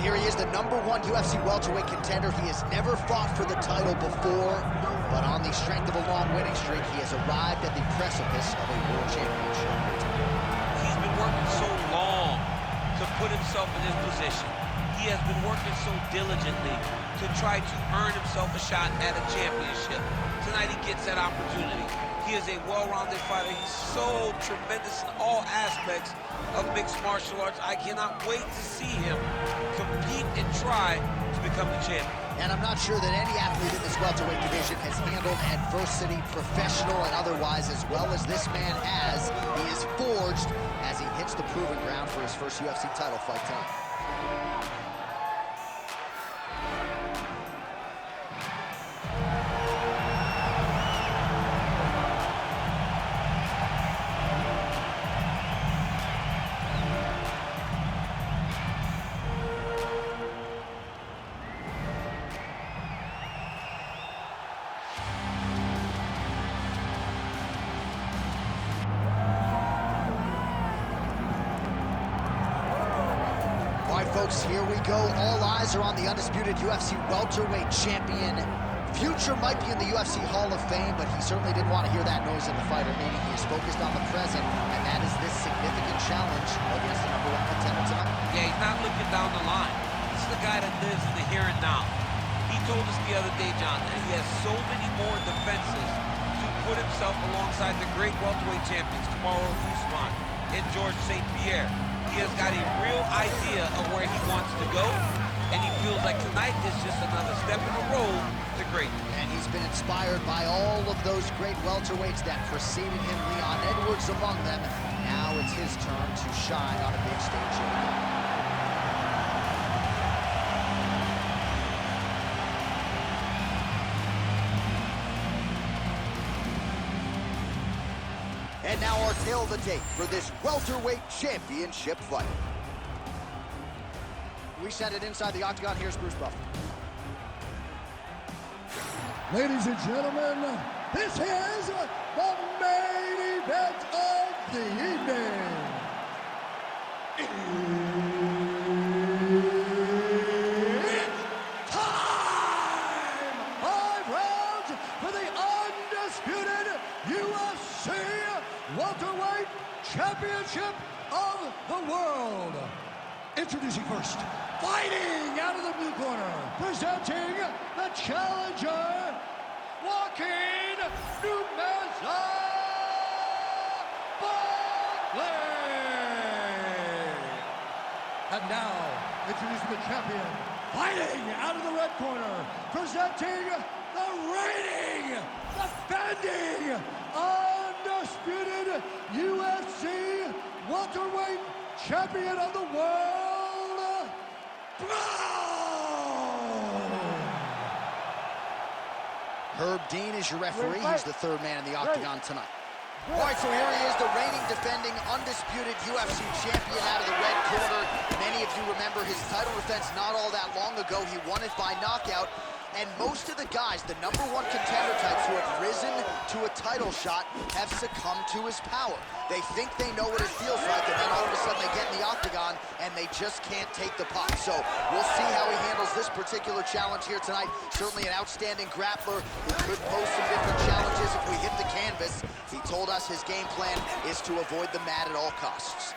right, here he is, the #1 UFC welterweight contender. He has never fought for the title before, but on the strength of a long winning streak, he has arrived at the precipice of a world championship. He's been working so long to put himself in this position. He has been working so diligently to try to earn himself a shot at a championship. Tonight he gets that opportunity. He is a well-rounded fighter. He's so tremendous in all aspects of mixed martial arts. I cannot wait to see him compete and try to become the champion. And I'm not sure that any athlete in this welterweight division has handled adversity, professional and otherwise, as well as this man has. He is forged as he hits the proving ground for his first UFC title fight tonight. Folks, here we go. All eyes are on the undisputed UFC welterweight champion. Future might be in the UFC Hall of Fame, but he certainly didn't want to hear that noise in the fighter meeting. He is focused on the present, and that is this significant challenge against the #1 contender tonight. Yeah, he's not looking down the line. This is the guy that lives in the here and now. He told us the other day, John, that he has so many more defenses to put himself alongside the great welterweight champions, Kamaru Usman and George St. Pierre. He has got a real idea of where he wants to go, and he feels like tonight is just another step in the road to greatness. And he's been inspired by all of those great welterweights that preceded him, Leon Edwards among them. Now it's his turn to shine on a big stage here. And now our tale of the tape for this welterweight championship fight. We send it inside the octagon. Here's Bruce Buffer. Ladies and gentlemen, this is the main event of the evening. It's time! 5 rounds for the undisputed UFC welterweight championship of the world. Introducing first, fighting out of the blue corner, presenting the challenger, walking Numesa Buckley. And now, introducing the champion, fighting out of the red corner, presenting the reigning, defending, undisputed UFC welterweight champion of the world, Herb Dean is your referee. He's the third man in the octagon tonight. All right, so here he is, the reigning, defending, undisputed UFC champion out of the red corner. Many of you remember his title defense not all that long ago. He won it by knockout. And most of the guys, the #1 contender types who have risen to a title shot, have succumbed to his power. They think they know what it feels like, and then all of a sudden they get in the octagon, and they just can't take the pop. So we'll see how he handles this particular challenge here tonight. Certainly an outstanding grappler who could pose some different challenges if we hit the canvas. He told us his game plan is to avoid the mat at all costs.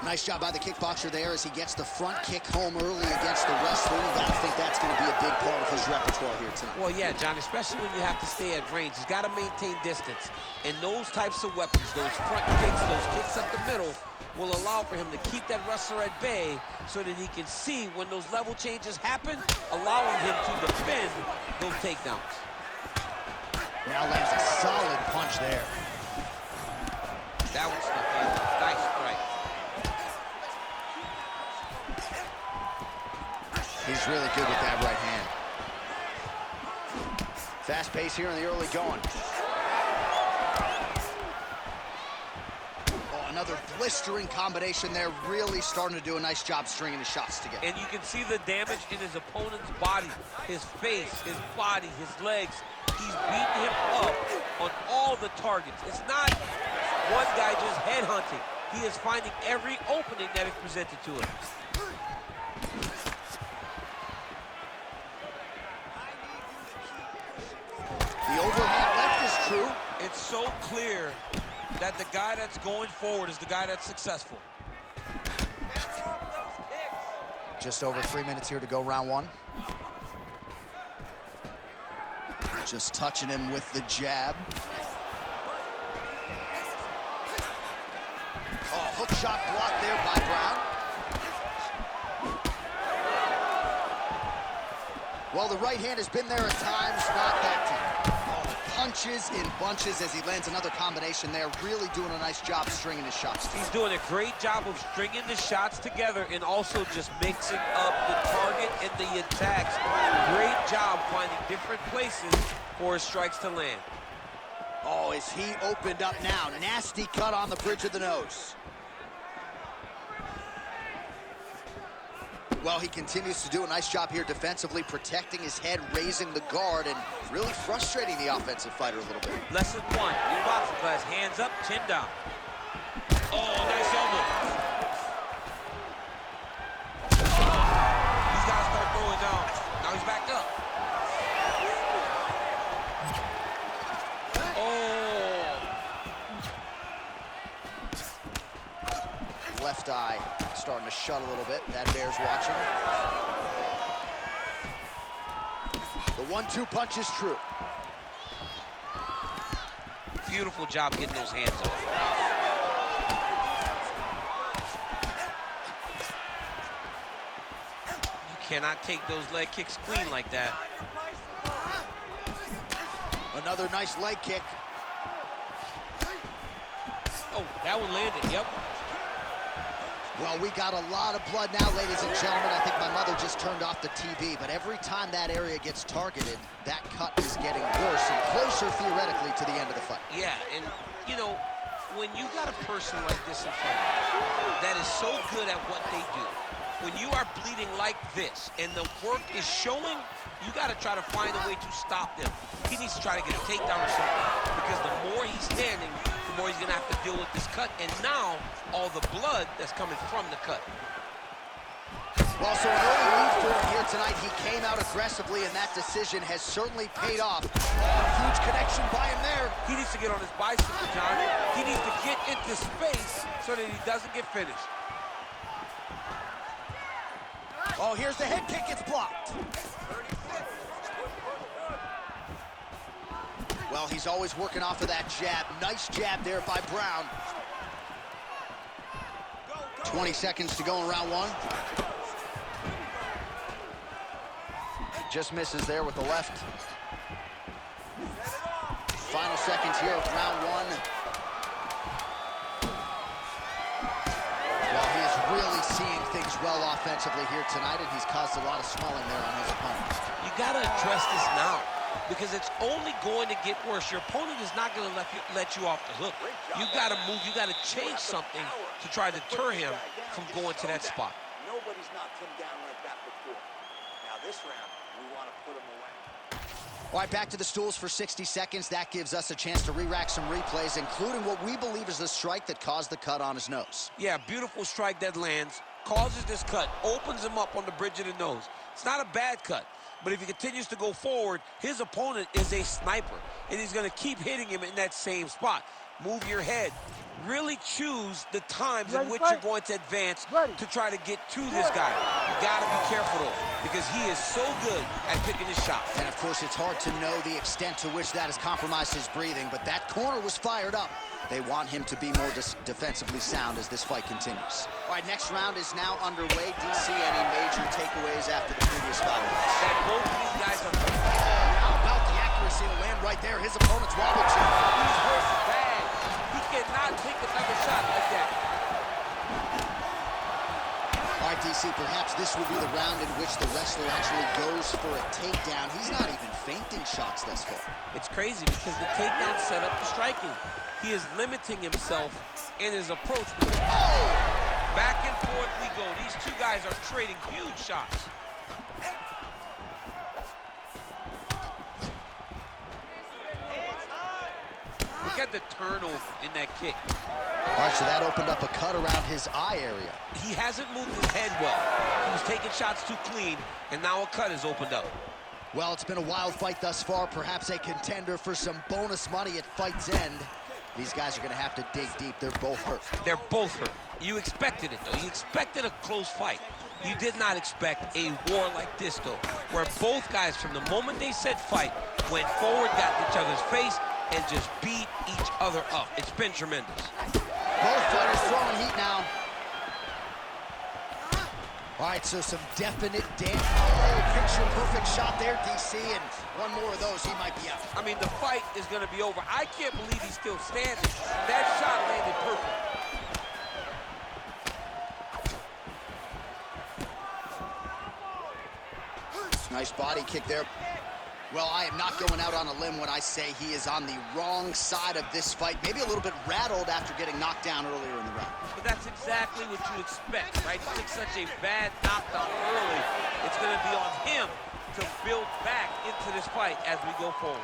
Nice job by the kickboxer there as he gets the front kick home early against the wrestler. You gotta think that's gonna be a big part of his repertoire here tonight. Well, yeah, John, especially when you have to stay at range. He's got to maintain distance. And those types of weapons, those front kicks, those kicks up the middle, will allow for him to keep that wrestler at bay so that he can see when those level changes happen, allowing him to defend those takedowns. Now lands a solid punch there. That was the nice strike. He's really good with that right hand. Fast pace here in the early going. Oh, another blistering combination there. Really starting to do a nice job stringing the shots together. And you can see the damage in his opponent's body, his face, his body, his legs. He's beating him up on all the targets. It's not one guy just headhunting. He is finding every opening that is presented to him. The overhand left is true. It's so clear that the guy that's going forward is the guy that's successful. Just over 3 minutes here to go, round one. Just touching him with the jab. Oh, hook shot blocked there by Brown. Well, the right hand has been there at times, not that time. Punches in bunches as he lands another combination there. Really doing a nice job stringing his shots. He's doing a great job of stringing the shots together and also just mixing up the target and the attacks. Great job finding different places for his strikes to land. Oh, is he opened up now? Nasty cut on the bridge of the nose. Well, he continues to do a nice job here defensively, protecting his head, raising the guard, and really frustrating the offensive fighter a little bit. Lesson one, in boxing class, hands up, chin down. Oh, nice elbow. He's got to start throwing down. Now he's backed up. Oh. Left eye starting to shut a little bit. That bear's watching. The 1-2 punch is true. Beautiful job getting those hands up. You cannot take those leg kicks clean like that. Another nice leg kick. Oh, that one landed, yep. Well, we got a lot of blood now, ladies and gentlemen. I think my mother just turned off the TV, but every time that area gets targeted, that cut is getting worse and closer, theoretically, to the end of the fight. Yeah, and, you know, when you got a person like this in front of you that is so good at what they do, when you are bleeding like this and the work is showing, you got to try to find a way to stop them. He needs to try to get a takedown or something, because the more he's standing, the more he's going to have to deal with this cut, and now all the blood that's coming from the cut. Well, so an early lead for him here tonight. He came out aggressively, and that decision has certainly paid off. Huge connection by him there. He needs to get on his bicycle, John. He needs to get into space so that he doesn't get finished. Oh, here's the head kick. It's blocked. Well, he's always working off of that jab. Nice jab there by Brown. 20 seconds to go in round one. Just misses there with the left. Final seconds here of round one. Well, he is really seeing things well offensively here tonight, and he's caused a lot of swelling there on his opponent. You got to address this now, because it's only going to get worse. Your opponent is not going to let you off the hook. You got to move. You got to change something to try to deter him from going to that spot. Nobody's knocked him down like that before. Now this round, we want to put him away. All right, back to the stools for 60 seconds. That gives us a chance to re-rack some replays, including what we believe is the strike that caused the cut on his nose. Yeah, beautiful strike that lands, causes this cut, opens him up on the bridge of the nose. It's not a bad cut, but if he continues to go forward, his opponent is a sniper, and he's going to keep hitting him in that same spot. Move your head. Really choose the times in which you're going to advance to try to get to this guy. You got to be careful, though, because he is so good at picking his shots. And, of course, it's hard to know the extent to which that has compromised his breathing, but that corner was fired up. They want him to be more defensively sound as this fight continues. All right, next round is now underway. DC, any major takeaways after the previous 5 minutes? That both of these guys are... How about the accuracy to land right there? His opponent's wobble too. He's hurt bad. He cannot take another shot like that. All right, DC, perhaps this will be the round in which the wrestler actually goes for a takedown. He's not even feinting shots thus far. It's crazy because the takedown set up the striking. He is limiting himself in his approach. Oh! Back and forth we go. These two guys are trading huge shots. Look at the turnover in that kick. All right, so that opened up a cut around his eye area. He hasn't moved his head well. He was taking shots too clean, and now a cut has opened up. Well, it's been a wild fight thus far, perhaps a contender for some bonus money at fight's end. These guys are going to have to dig deep. They're both hurt. They're both hurt. You expected it, though. You expected a close fight. You did not expect a war like this, though, where both guys, from the moment they said fight, went forward, got in each other's face, and just beat each other up. It's been tremendous. Both fighters throwing heat now. All right, so some definite damage. Oh, picture-perfect shot there, DC, and one more of those, he might be out. I mean, the fight is going to be over. I can't believe he's still standing. That shot landed perfect. Nice body kick there. Well, I am not going out on a limb when I say he is on the wrong side of this fight. Maybe a little bit rattled after getting knocked down earlier in the round. But that's exactly what you expect, right? He took such a bad knockdown early. It's going to be on him to build back into this fight as we go forward.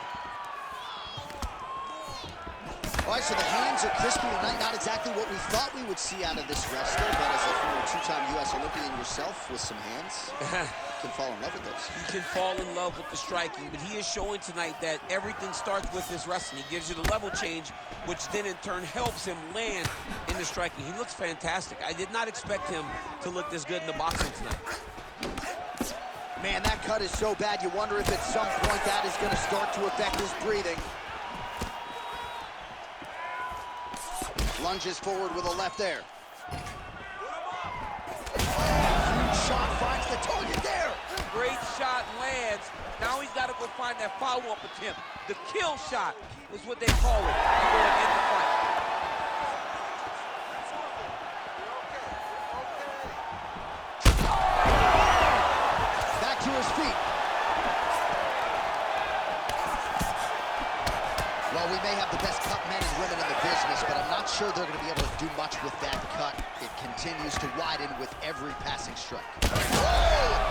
All right, so the hands are crispy tonight. Not exactly what we thought we would see out of this wrestler, but as a former two-time U.S. Olympian yourself with some hands, you can fall in love with those. He can fall in love with the striking, but he is showing tonight that everything starts with his wrestling. He gives you the level change, which then in turn helps him land in the striking. He looks fantastic. I did not expect him to look this good in the boxing tonight. Man, that cut is so bad, you wonder if at some point that is going to start to affect his breathing. Lunges forward with a left there. Huge shot finds the target there. Great shot lands. Now he's got to go find that follow-up attempt. The kill shot is what they call it to go and end the fight. Back to his feet. Well, we may have the best cut men and women in the business, but I'm not sure they're going to be able to do much with that cut. It continues to widen with every passing strike. Oh!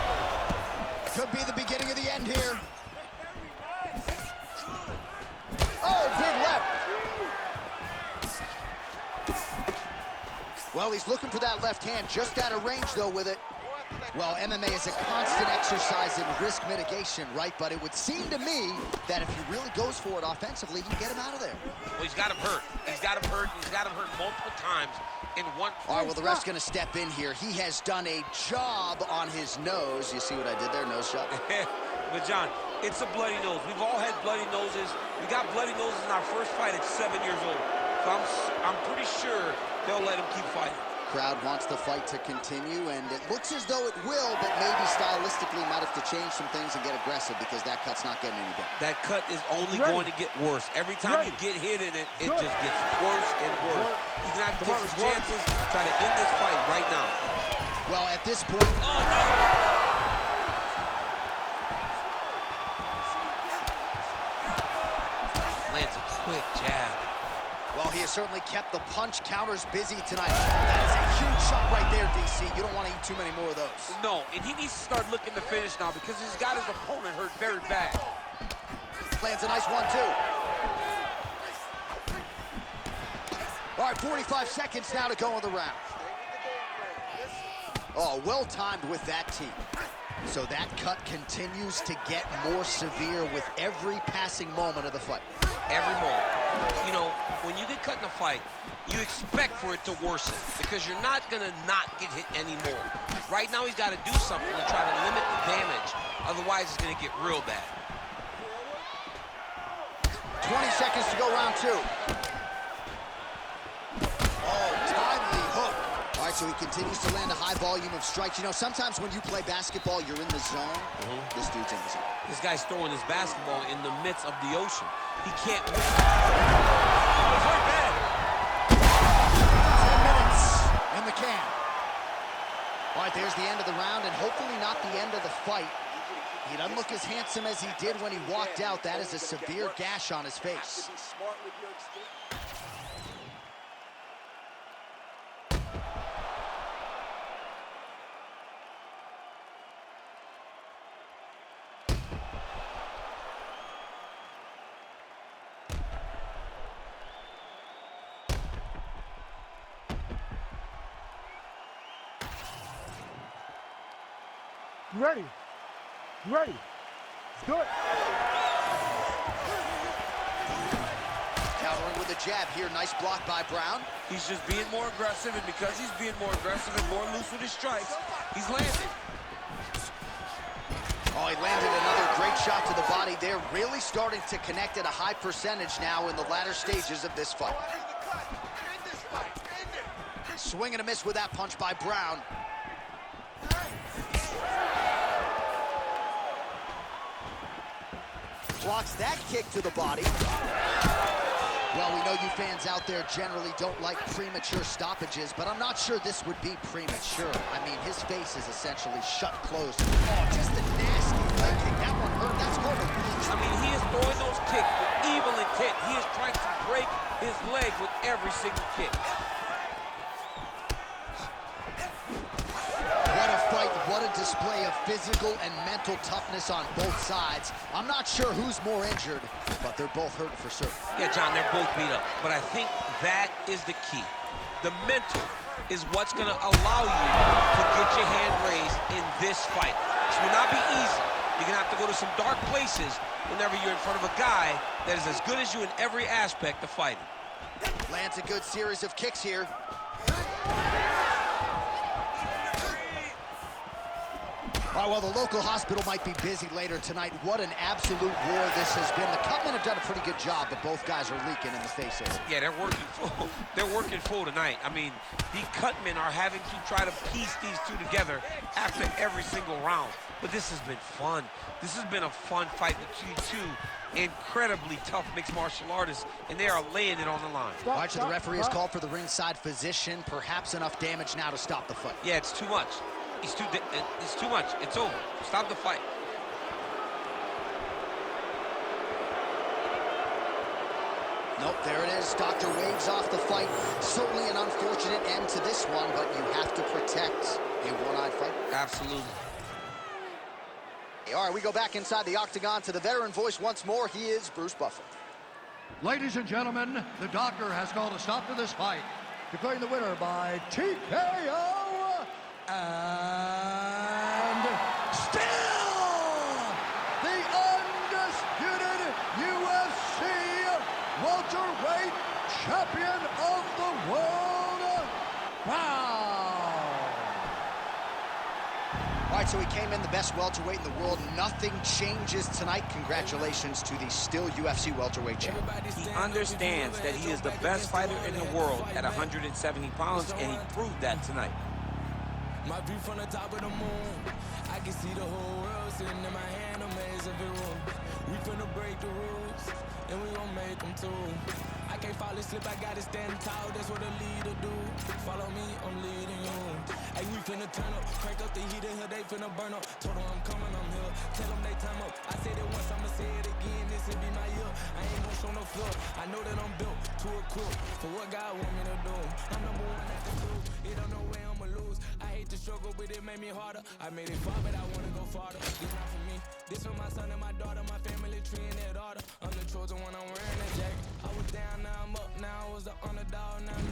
Could be the beginning of the end here. Oh, big left. Well, he's looking for that left hand, just out of range, though, with it. Well, MMA is a constant exercise in risk mitigation, right? But it would seem to me that if he really goes for it offensively, he can get him out of there. Well, he's got him hurt. He's got him hurt. He's got him hurt multiple times in one. All right, well, the ref's going to step in here. He has done a job on his nose. You see what I did there? Nose shot. But, John, it's a bloody nose. We've all had bloody noses. We got bloody noses in our first fight at 7 years old. So I'm pretty sure they'll let him keep fighting. Crowd wants the fight to continue, and it looks as though it will, but maybe stylistically might have to change some things and get aggressive because that cut's not getting any better. That cut is only going to get worse. Every time you get hit in it, it just gets worse and worse. He's not going to take his chances, try to end this fight right now. Well, at this point... Oh, no! Lands a quick jab. Well, he has certainly kept the punch counters busy tonight. That is a huge shot right there, DC. You don't want to eat too many more of those. No, and he needs to start looking to finish now because he's got his opponent hurt very bad. Lands a nice one, too. All right, 45 seconds now to go in the round. Oh, well-timed with that team. So that cut continues to get more severe with every passing moment of the fight. Every moment. You know, when you get cut in a fight, you expect for it to worsen because you're not going to not get hit anymore. Right now, he's got to do something to try to limit the damage. Otherwise, it's going to get real bad. 20 seconds to go, round two. Oh, timely hook. All right, so he continues to land a high volume of strikes. You know, sometimes when you play basketball, you're in the zone. This dude's in the zone. This guy's throwing his basketball in the midst of the ocean. He can't win. 10 minutes in the can. All right, there's the end of the round, and hopefully not the end of the fight. He doesn't look as handsome as he did when he walked out. That is a severe gash on his face. You ready? You ready? Let's do it. Countering with a jab here. Nice block by Brown. He's just being more aggressive, and because he's being more aggressive and more loose with his strikes, he's landing. Oh, he landed another great shot to the body there. Really starting to connect at a high percentage now in the latter stages of this fight. Swing and a miss with that punch by Brown. Blocks that kick to the body. Well, we know you fans out there generally don't like premature stoppages, but I'm not sure this would be premature. I mean, his face is essentially shut closed. Oh, just a nasty leg kick. That one hurt. That's called a reach. I mean, he is throwing those kicks with evil intent. He is trying to break his leg with every single kick. What a fight, what a display of physical and mental toughness on both sides. I'm not sure who's more injured, but they're both hurting for certain. Yeah, John, they're both beat up, but I think that is the key. The mental is what's gonna allow you to get your hand raised in this fight. This will not be easy. You're gonna have to go to some dark places whenever you're in front of a guy that is as good as you in every aspect of fighting. Lands a good series of kicks here. All right, well, the local hospital might be busy later tonight. What an absolute war this has been. The Cutmen have done a pretty good job, but both guys are leaking in the face area. Yeah, they're working full. They're working full tonight. I mean, the Cutmen are having to try to piece these two together after every single round. But this has been fun. This has been a fun fight between two incredibly tough mixed martial artists, and they are laying it on the line. All right, so the referee has called for the ringside physician. Perhaps enough damage now to stop the fight. Yeah, it's too much. It's too much. It's over. Stop the fight. Nope, there it is. Doctor waves off the fight. Certainly an unfortunate end to this one, but you have to protect a one-eyed fight. Absolutely. All right, we go back inside the octagon to the veteran voice once more. He is Bruce Buffer. Ladies and gentlemen, the doctor has called a stop to this fight, declaring the winner by TKO and still the undisputed UFC welterweight champion of the world, Brown. All right, so he came in the best welterweight in the world. Nothing changes tonight. Congratulations to the still UFC welterweight champion. He understands that he is the best fighter in the world at 170 pounds, and he proved that tonight. My view from the top of the moon, I can see the whole world sitting in my hand, a maze of it room. We finna break the rules, and we gon' make them too. I can't fall asleep, I gotta stand tall, that's what a leader do. Follow me, I'm leading you. Hey, we finna turn up, crank up the heat in here, they finna burn up. Told them I'm coming, I'm here, tell them they time up. I said it once, I'ma say it again, this'll be my year. I ain't gon' show no floor, I know that I'm built to equip for what God want me to do. I'm number one at the two, it don't know where I'ma lose. I hate to struggle, but it made me harder. I made it far, but I wanna go farther. It's not for me, this for my son and my daughter, my family tree and their daughter. I'm the chosen one, I'm wearing a jacket. I was down, now I'm up, now I was the underdog, now I'm